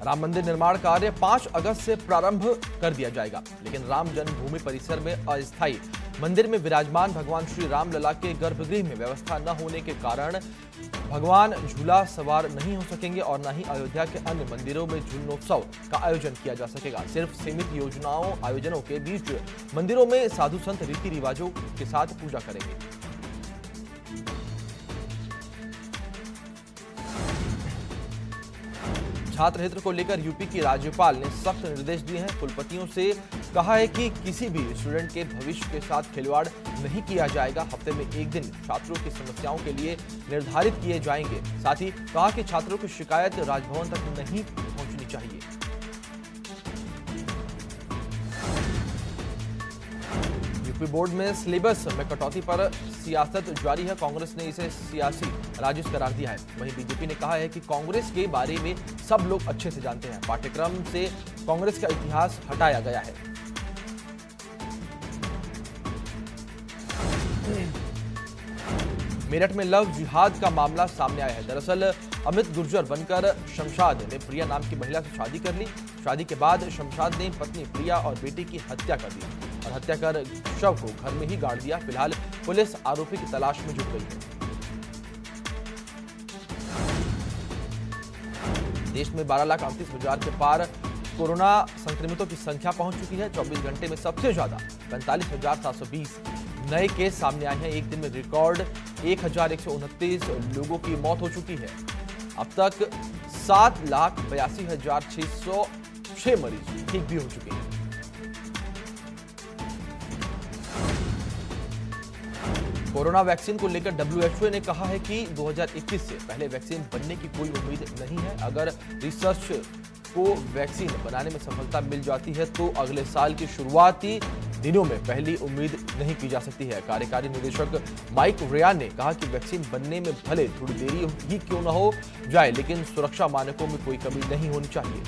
राम मंदिर निर्माण कार्य 5 अगस्त से प्रारंभ कर दिया जाएगा, लेकिन राम जन्मभूमि परिसर में अस्थायी मंदिर में विराजमान भगवान श्री राम लला के गर्भगृह में व्यवस्था न होने के कारण भगवान झूला सवार नहीं हो सकेंगे और न ही अयोध्या के अन्य मंदिरों में झूलनोत्सव का आयोजन किया जा सकेगा। सिर्फ सीमित आयोजनों के बीच मंदिरों में साधु संत रीति रिवाजों के साथ पूजा करेंगे। छात्र हित को लेकर यूपी की राज्यपाल ने सख्त निर्देश दिए हैं। कुलपतियों से कहा है कि किसी भी स्टूडेंट के भविष्य के साथ खिलवाड़ नहीं किया जाएगा। हफ्ते में एक दिन छात्रों की समस्याओं के लिए निर्धारित किए जाएंगे। साथ ही कहा कि छात्रों की शिकायत राजभवन तक नहीं पहुंचनी चाहिए। यूपी बोर्ड में सिलेबस में कटौती पर सियासत जारी है। कांग्रेस ने इसे सियासी राजिश करार दिया है। वहीं बीजेपी ने कहा है कि कांग्रेस के बारे में सब लोग अच्छे से जानते हैं। पाठ्यक्रम से कांग्रेस का इतिहास हटाया गया है। मेरठ में लव जिहाद का मामला सामने आया है। दरअसल अमित गुर्जर बनकर शमशाद ने प्रिया नाम की महिला से शादी कर ली। शादी के बाद शमशाद ने पत्नी प्रिया और बेटी की हत्या कर दी और हत्या कर शव को घर में ही गाड़ दिया। फिलहाल पुलिस आरोपी की तलाश में जुट गई है। देश में 12,38,000 के पार कोरोना संक्रमितों की संख्या पहुंच चुकी है। 24 घंटे में सबसे ज्यादा 45,720 नए केस सामने आए हैं। एक दिन में रिकॉर्ड 1,129 लोगों की मौत हो चुकी है। अब तक 7,82,606 मरीज ठीक भी हो चुके हैं। कोरोना वैक्सीन को लेकर WHO ने कहा है कि 2021 से पहले वैक्सीन बनने की कोई उम्मीद नहीं है। अगर रिसर्च को वैक्सीन बनाने में सफलता मिल जाती है तो अगले साल की शुरुआती दिनों में पहली उम्मीद नहीं की जा सकती है। कार्यकारी निदेशक माइक रेयान ने कहा कि वैक्सीन बनने में भले थोड़ी देरी ही क्यों न हो जाए, लेकिन सुरक्षा मानकों में कोई कमी नहीं होनी चाहिए।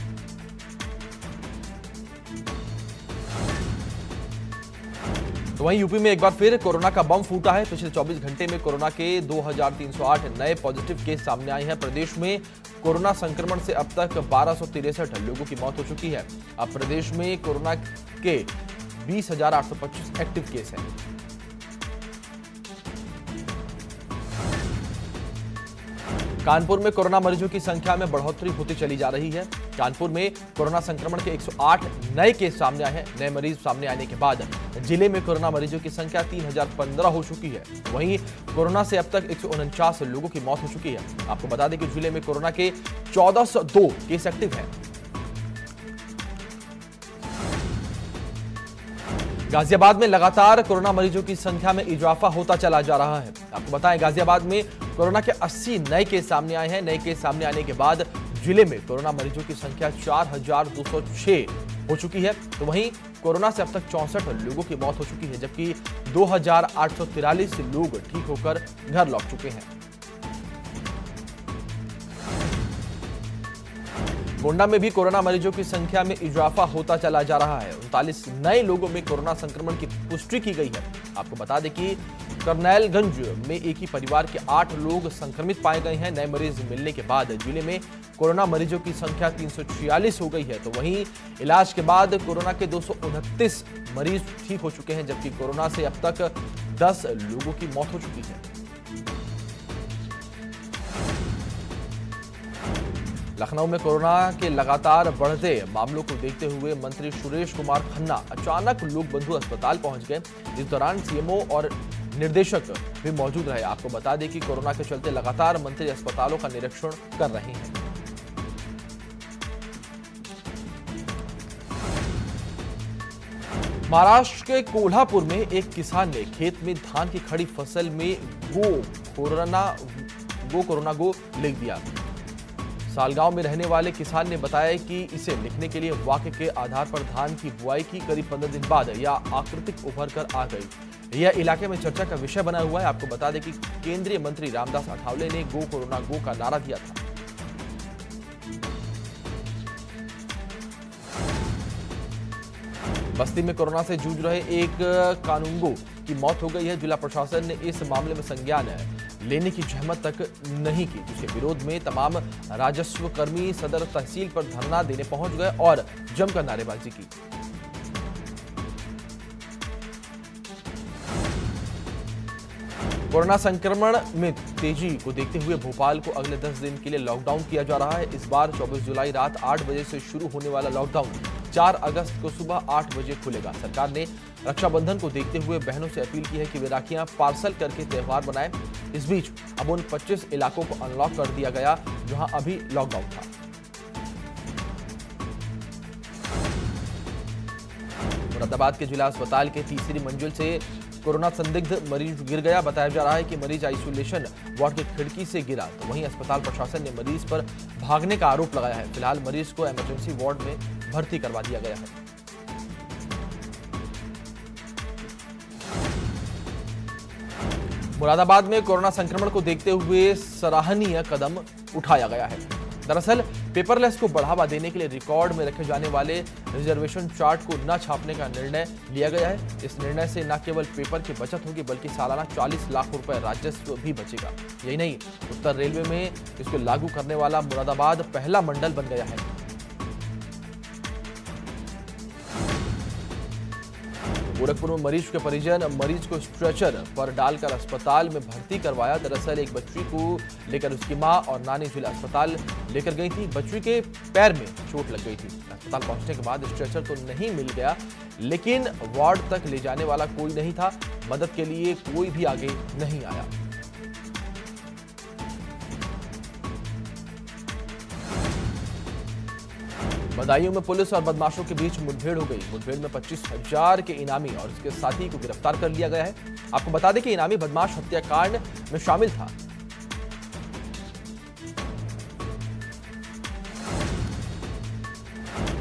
तो वहीं यूपी में एक बार फिर कोरोना का बम फूटा है। पिछले 24 घंटे में कोरोना के 2,308 नए पॉजिटिव केस सामने आए हैं। प्रदेश में कोरोना संक्रमण से अब तक 1,263 लोगों की मौत हो चुकी है। अब प्रदेश में कोरोना के 20,825 एक्टिव केस हैं। कानपुर में कोरोना मरीजों की संख्या में बढ़ोतरी होती चली जा रही है। कानपुर में कोरोना संक्रमण के 108 नए केस सामने आए हैं। नए मरीज सामने आने के बाद जिले में कोरोना मरीजों की संख्या 3,015 हो चुकी है। वहीं कोरोना से अब तक 149 लोगों की मौत हो चुकी है। आपको बता दें कि जिले में कोरोना के 1,402 केस एक्टिव हैं। गाजियाबाद में लगातार कोरोना मरीजों की संख्या में इजाफा होता चला जा रहा है। आपको बताएं, गाजियाबाद में कोरोना के 80 नए केस सामने आए हैं। नए केस सामने आने के बाद जिले में कोरोना मरीजों की संख्या 4,206 हो चुकी है। तो वहीं कोरोना से अब तक 64 लोगों की मौत हो चुकी है, जबकि 2,843 लोग ठीक होकर घर लौट चुके हैं। गोंडा में भी कोरोना मरीजों की संख्या में इजाफा होता चला जा रहा है। 39 नए लोगों में कोरोना संक्रमण की पुष्टि की गई है। आपको बता दें कि करनैलगंज में एक ही परिवार के 8 लोग संक्रमित पाए गए हैं। नए मरीज मिलने के बाद जिले में कोरोना मरीजों की संख्या 346 हो गई है। तो वहीं इलाज के बाद कोरोना के 229 मरीज ठीक हो चुके हैं, जबकि कोरोना से अब तक 10 लोगों की मौत हो चुकी है। लखनऊ में कोरोना के लगातार बढ़ते मामलों को देखते हुए मंत्री सुरेश कुमार खन्ना अचानक लोक बंधु अस्पताल पहुंच गए। इस दौरान सीएमओ और निर्देशक भी मौजूद रहे। आपको बता दें कि कोरोना के चलते लगातार मंत्री अस्पतालों का निरीक्षण कर रहे हैं। महाराष्ट्र के कोल्हापुर में एक किसान ने खेत में धान की खड़ी फसल में गो लिख दिया। सालगांव में रहने वाले किसान ने बताया कि इसे लिखने के लिए वाक्य के आधार पर धान की बुआई की करीब 15 दिन बाद यह आकृतिक उभर कर आ गई। यह इलाके में चर्चा का विषय बना हुआ है। आपको बता दें कि केंद्रीय मंत्री रामदास अठावले ने गो कोरोना गो का नारा दिया था। बस्ती में कोरोना से जूझ रहे एक कानूनगो की मौत हो गई है। जिला प्रशासन ने इस मामले में संज्ञान लेने की जहमत तक नहीं की, जिसके विरोध में तमाम राजस्व कर्मी सदर तहसील पर धरना देने पहुंच गए और जमकर नारेबाजी की। कोरोना संक्रमण में तेजी को देखते हुए भोपाल को अगले 10 दिन के लिए लॉकडाउन किया जा रहा है। इस बार 24 जुलाई रात 8 बजे से शुरू होने वाला लॉकडाउन 4 अगस्त को सुबह 8 बजे खुलेगा। सरकार ने रक्षाबंधन को देखते हुए बहनों से अपील की है कि वे राखियां पार्सल करके त्योहार मनाएं। इस बीच अब उन 25 इलाकों को अनलॉक कर दिया गया जहां अभी लॉकडाउन था। मुरादाबाद के जिला अस्पताल के तीसरी मंजिल से कोरोना संदिग्ध मरीज गिर गया। बताया जा रहा है कि मरीज आइसोलेशन वार्ड की खिड़की से गिरा, तो वहीं अस्पताल प्रशासन ने मरीज पर भागने का आरोप लगाया है। फिलहाल मरीज को इमरजेंसी वार्ड में भर्ती करवा दिया गया है। मुरादाबाद में कोरोना संक्रमण को देखते हुए सराहनीय कदम उठाया गया है। दरअसल पेपरलेस को बढ़ावा देने के लिए रिकॉर्ड में रखे जाने वाले रिजर्वेशन चार्ट को न छापने का निर्णय लिया गया है। इस निर्णय से न केवल पेपर की बचत होगी बल्कि सालाना 40 लाख रुपए राजस्व भी बचेगा। यही नहीं, उत्तर रेलवे में इसको लागू करने वाला मुरादाबाद पहला मंडल बन गया है। गोरखपुर में मरीज के परिजन मरीज को स्ट्रेचर पर डालकर अस्पताल में भर्ती करवाया। दरअसल एक बच्ची को लेकर उसकी मां और नानी जिला अस्पताल लेकर गई थी। बच्ची के पैर में चोट लग गई थी। अस्पताल पहुंचने के बाद स्ट्रेचर तो नहीं मिल गया, लेकिन वार्ड तक ले जाने वाला कोई नहीं था। मदद के लिए कोई भी आगे नहीं आया। बदायूं में पुलिस और बदमाशों के बीच मुठभेड़ हो गई। मुठभेड़ में 25,000 के इनामी और उसके साथी को गिरफ्तार कर लिया गया है। आपको बता दें कि इनामी बदमाश हत्याकांड में शामिल था।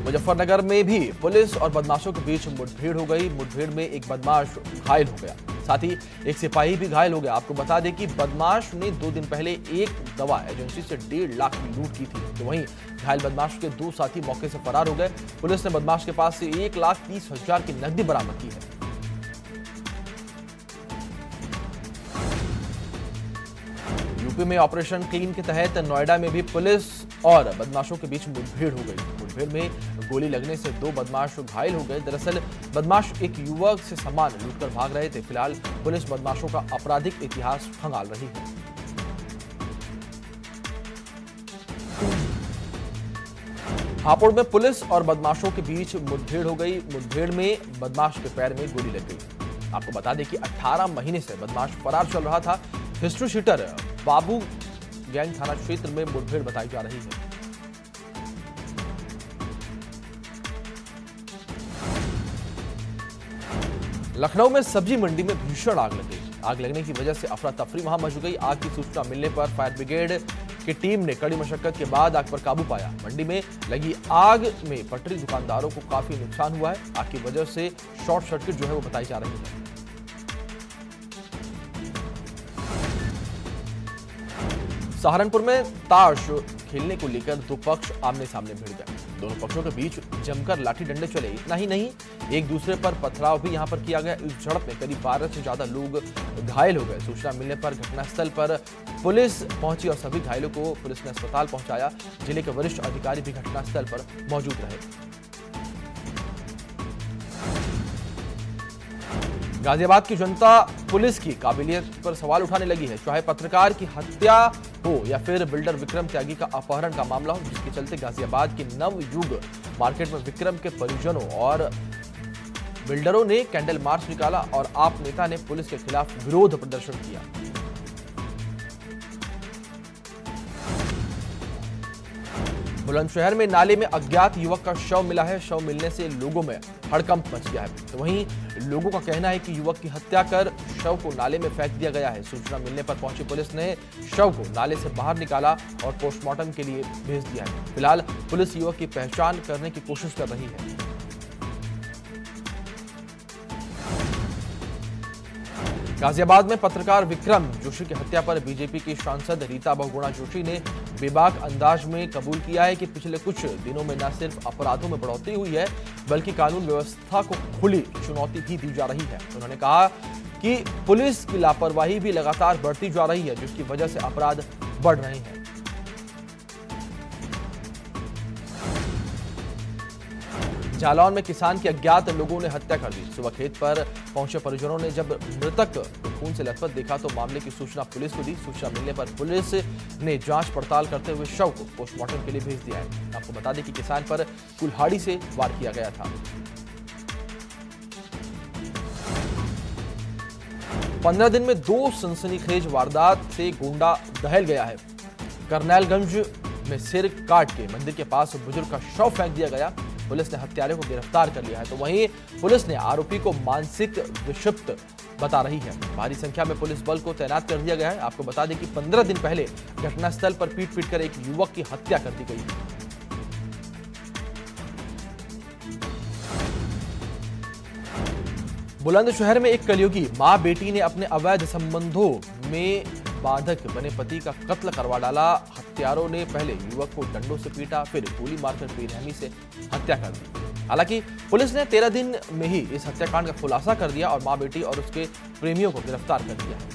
मुजफ्फरनगर में भी पुलिस और बदमाशों के बीच मुठभेड़ हो गई। मुठभेड़ में एक बदमाश घायल हो गया, साथ ही एक सिपाही भी घायल हो गया। आपको बता दें कि बदमाश ने 2 दिन पहले एक दवा एजेंसी से 1.5 लाख की लूट की थी, तो वहीं घायल बदमाश के 2 साथी मौके से फरार हो गए। पुलिस ने बदमाश के पास से 1,30,000 की नकदी बरामद की है। यूपी में ऑपरेशन क्लीन के तहत नोएडा में भी पुलिस और बदमाशों के बीच मुठभेड़ हो गई। मुठभेड़ में गोली लगने से 2 बदमाश घायल हो गए। दरअसल बदमाश एक युवक से सामान लूटकर भाग रहे थे। फिलहाल पुलिस बदमाशों का आपराधिक इतिहास खंगाल रही है। हापुड़ में पुलिस और बदमाशों के बीच मुठभेड़ हो गई। मुठभेड़ में बदमाश के पैर में गोली लग गई। आपको बता दें कि 18 महीने से बदमाश फरार चल रहा था। हिस्ट्री शीटर बाबू गैंग थाना क्षेत्र में मुठभेड़ बताई जा रही है। लखनऊ में सब्जी मंडी में भीषण आग लग गई। आग लगने की वजह से अफरा तफरी वहां मच गई। आग की सूचना मिलने पर फायर ब्रिगेड की टीम ने कड़ी मशक्कत के बाद आग पर काबू पाया। मंडी में लगी आग में पटरी दुकानदारों को काफी नुकसान हुआ है। आग की वजह से शॉर्ट सर्किट जो है वो बताई जा रही है। सहारनपुर में ताश खेलने को लेकर 2 पक्ष आमने सामने भिड़ गए। दोनों पक्षों के बीच जमकर लाठी डंडे चले। इतना ही नहीं, एक दूसरे पर पथराव भी यहां पर किया गया। इस झड़प में करीब 12 से ज्यादा लोग घायल हो गए। सूचना मिलने पर घटनास्थल पर पुलिस पहुंची और सभी घायलों को पुलिस ने अस्पताल पहुंचाया। जिले के वरिष्ठ अधिकारी भी घटनास्थल पर मौजूद रहे। गाजियाबाद की जनता पुलिस की काबिलियत पर सवाल उठाने लगी है। चाहे पत्रकार की हत्या हो या फिर बिल्डर विक्रम त्यागी का अपहरण का मामला हो, जिसके चलते गाजियाबाद की नवयुग मार्केट में विक्रम के परिजनों और बिल्डरों ने कैंडल मार्च निकाला और आप नेता ने पुलिस के खिलाफ विरोध प्रदर्शन किया। बुलंदशहर में नाले में अज्ञात युवक का शव मिला है। शव मिलने से लोगों में हड़कंप मच गया है। तो वहीं लोगों का कहना है कि युवक की हत्या कर शव को नाले में फेंक दिया गया है। सूचना मिलने पर पहुंची पुलिस ने शव को नाले से बाहर निकाला और पोस्टमार्टम के लिए भेज दिया है। फिलहाल पुलिस युवक की पहचान करने की कोशिश कर रही है। गाजियाबाद में पत्रकार विक्रम जोशी की हत्या पर बीजेपी की सांसद रीता बहुगुणा जोशी ने बेबाक अंदाज में कबूल किया है कि पिछले कुछ दिनों में न सिर्फ अपराधों में बढ़ोतरी हुई है बल्कि कानून व्यवस्था को खुली चुनौती भी दी जा रही है। उन्होंने कहा कि पुलिस की लापरवाही भी लगातार बढ़ती जा रही है, जिसकी वजह से अपराध बढ़ रहे हैं। जालौन में किसान की अज्ञात लोगों ने हत्या कर दी। सुबह खेत पर पहुंचे परिजनों ने जब मृतक खून से लथपथ देखा तो मामले की सूचना पुलिस को दी। सूचना मिलने पर पुलिस ने जांच पड़ताल करते हुए शव को पोस्टमार्टम के लिए भेज दिया है। आपको बता दें कि किसान पर कुल्हाड़ी से वार किया गया था। 15 दिन में 2 सनसनीखेज वारदात से गोंडा दहल गया है। करनैलगंज में सिर काट के मंदिर के पास बुजुर्ग का शव फेंक दिया गया। पुलिस ने हत्यारे को गिरफ्तार कर लिया है, तो वहीं पुलिस ने आरोपी को मानसिक विक्षिप्त बता रही है। भारी संख्या में पुलिस बल को तैनात कर दिया गया है। आपको बता दें कि 15 दिन पहले घटनास्थल पर पीट कर एक युवक की हत्या कर दी गई। बुलंदशहर में एक कलयुगी मां बेटी ने अपने अवैध संबंधों में बाधक बने पति का कत्ल करवा डाला। हत्यारों ने पहले युवक को डंडों से पीटा, फिर गोली मारकर बेरहमी से हत्या कर दी। हालांकि पुलिस ने 13 दिन में ही इस हत्याकांड का खुलासा कर दिया और मां बेटी और उसके प्रेमियों को गिरफ्तार कर दिया है।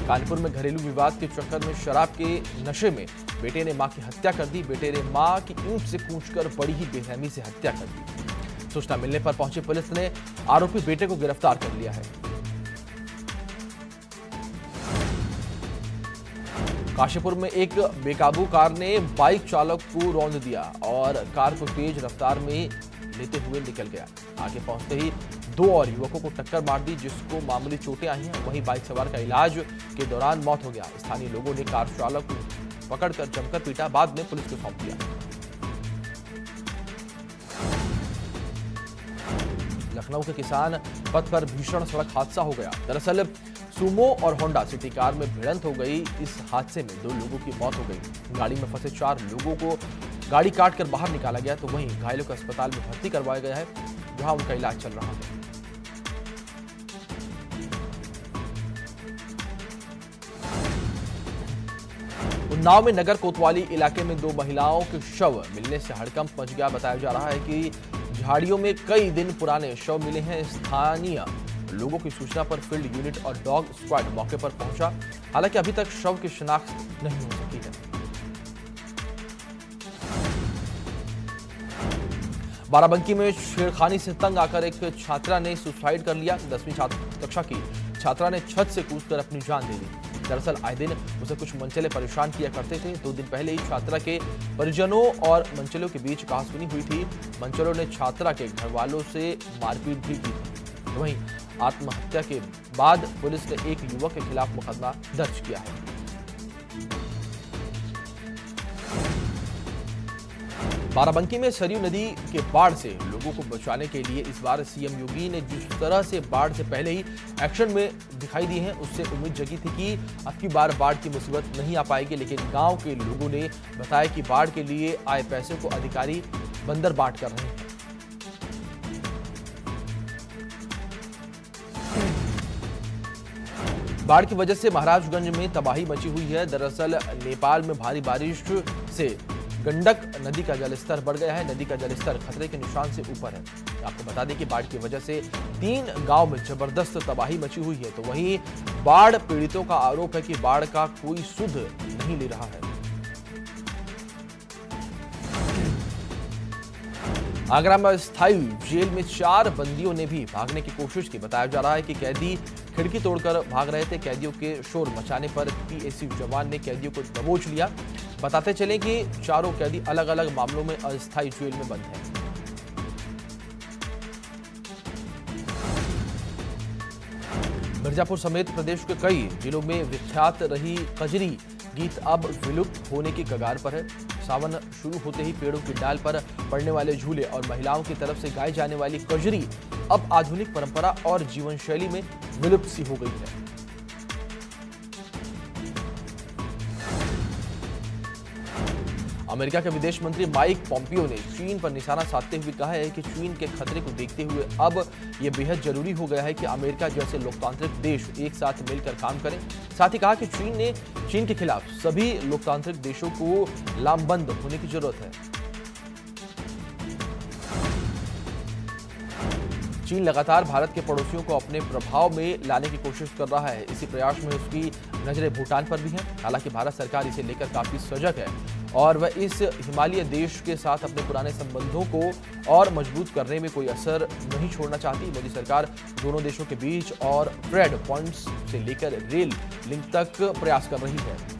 कानपुर में घरेलू विवाद के चक्कर में शराब के नशे में बेटे ने मां की हत्या कर दी। बेटे ने मां की ईंट से कूचकर बड़ी ही बेरहमी से हत्या कर दी। सूचना मिलने पर पहुंची पुलिस ने आरोपी बेटे को गिरफ्तार कर लिया है। काशीपुर में एक बेकाबू कार ने बाइक चालक को रौंद दिया और कार को तेज रफ्तार में लेते हुए निकल गया। आगे पहुंचते ही 2 और युवकों को टक्कर मार दी, जिसको मामूली चोटें आई हैं। वहीं बाइक सवार का इलाज के दौरान मौत हो गया। स्थानीय लोगों ने कार चालक को पकड़कर जमकर पीटा, बाद में पुलिस को सौंप दिया। लखनऊ के किसान पथ पर भीषण सड़क हादसा हो गया। दरअसल सुमो और होंडा सिटी कार में भिड़ंत हो गई। इस हादसे में 2 लोगों की मौत हो गई। गाड़ी में फंसे 4 लोगों को गाड़ी काटकर बाहर निकाला गया, तो वहीं घायलों को अस्पताल में भर्ती करवाया गया है, जहां उनका इलाज चल रहा है। उन्नाव में नगर कोतवाली इलाके में 2 महिलाओं के शव मिलने से हड़कंप मच गया। बताया जा रहा है कि झाड़ियों में कई दिन पुराने शव मिले हैं। स्थानीय लोगों की सूचना पर फील्ड यूनिट और डॉग स्क्वाड मौके पर पहुंचा। हालांकि अभी तक शव की शिनाख्त नहीं हो सकी है। बाराबंकी में छेड़खानी से तंग आकर एक छात्रा ने सुसाइड कर लिया। 10वीं कक्षा की छात्रा ने छत से कूदकर अपनी जान दे दी। दरअसल आए दिन उसे कुछ मनचले परेशान किया करते थे। 2 दिन पहले ही छात्रा के परिजनों और मनचलों के बीच कहासुनी हुई थी। मनचलों ने छात्रा के घर वालों से मारपीट भी की थी। वहीं आत्महत्या के बाद पुलिस ने एक युवक के खिलाफ मुकदमा दर्ज किया है। बाराबंकी में सरयू नदी के बाढ़ से लोगों को बचाने के लिए इस बार सीएम योगी ने जिस तरह से बाढ़ से पहले ही एक्शन में दिखाई दी है, उससे उम्मीद जगी थी कि अब की बार बाढ़ की मुसीबत नहीं आ पाएगी। लेकिन गांव के लोगों ने बताया कि बाढ़ के लिए आए पैसे को अधिकारी बंदर बांट कर रहे हैं। बाढ़ की वजह से महाराजगंज में तबाही मची हुई है। दरअसल नेपाल में भारी बारिश से गंडक नदी का जलस्तर बढ़ गया है। नदी का जलस्तर खतरे के निशान से ऊपर है। आपको बता दें कि बाढ़ की वजह से 3 गांव में जबरदस्त तबाही मची हुई है। तो वहीं बाढ़ पीड़ितों का आरोप है कि बाढ़ का कोई सुध नहीं ले रहा है। आगरा में स्थायी जेल में 4 बंदियों ने भी भागने की कोशिश की। बताया जा रहा है कि कैदी खिड़की तोड़कर भाग रहे थे। कैदियों के शोर मचाने पर पीएसी जवान ने कैदियों को दबोच लिया। बताते चलें कि चारों कैदी अलग अलग मामलों में अस्थायी जेल में बंद हैं। मिर्जापुर समेत प्रदेश के कई जिलों में विख्यात रही कजरी गीत अब विलुप्त होने की कगार पर है। सावन शुरू होते ही पेड़ों की डाल पर पड़ने वाले झूले और महिलाओं की तरफ से गाई जाने वाली कजरी अब आधुनिक परंपरा और जीवन शैली में विलुप्त सी हो गई है। अमेरिका के विदेश मंत्री माइक पोम्पियो ने चीन पर निशाना साधते हुए कहा है कि चीन के खतरे को देखते हुए अब यह बेहद जरूरी हो गया है कि अमेरिका जैसे लोकतांत्रिक देश एक साथ मिलकर काम करें। साथ ही कहा कि चीन के खिलाफ सभी लोकतांत्रिक देशों को लामबंद होने की जरूरत है। चीन लगातार भारत के पड़ोसियों को अपने प्रभाव में लाने की कोशिश कर रहा है। इसी प्रयास में उसकी नजरें भूटान पर भी हैं। हालांकि भारत सरकार इसे लेकर काफी सजग है और वह इस हिमालय देश के साथ अपने पुराने संबंधों को और मजबूत करने में कोई असर नहीं छोड़ना चाहती। मोदी सरकार दोनों देशों के बीच और ट्रेड पॉइंट्स से लेकर रेल लिंक तक प्रयास कर रही है।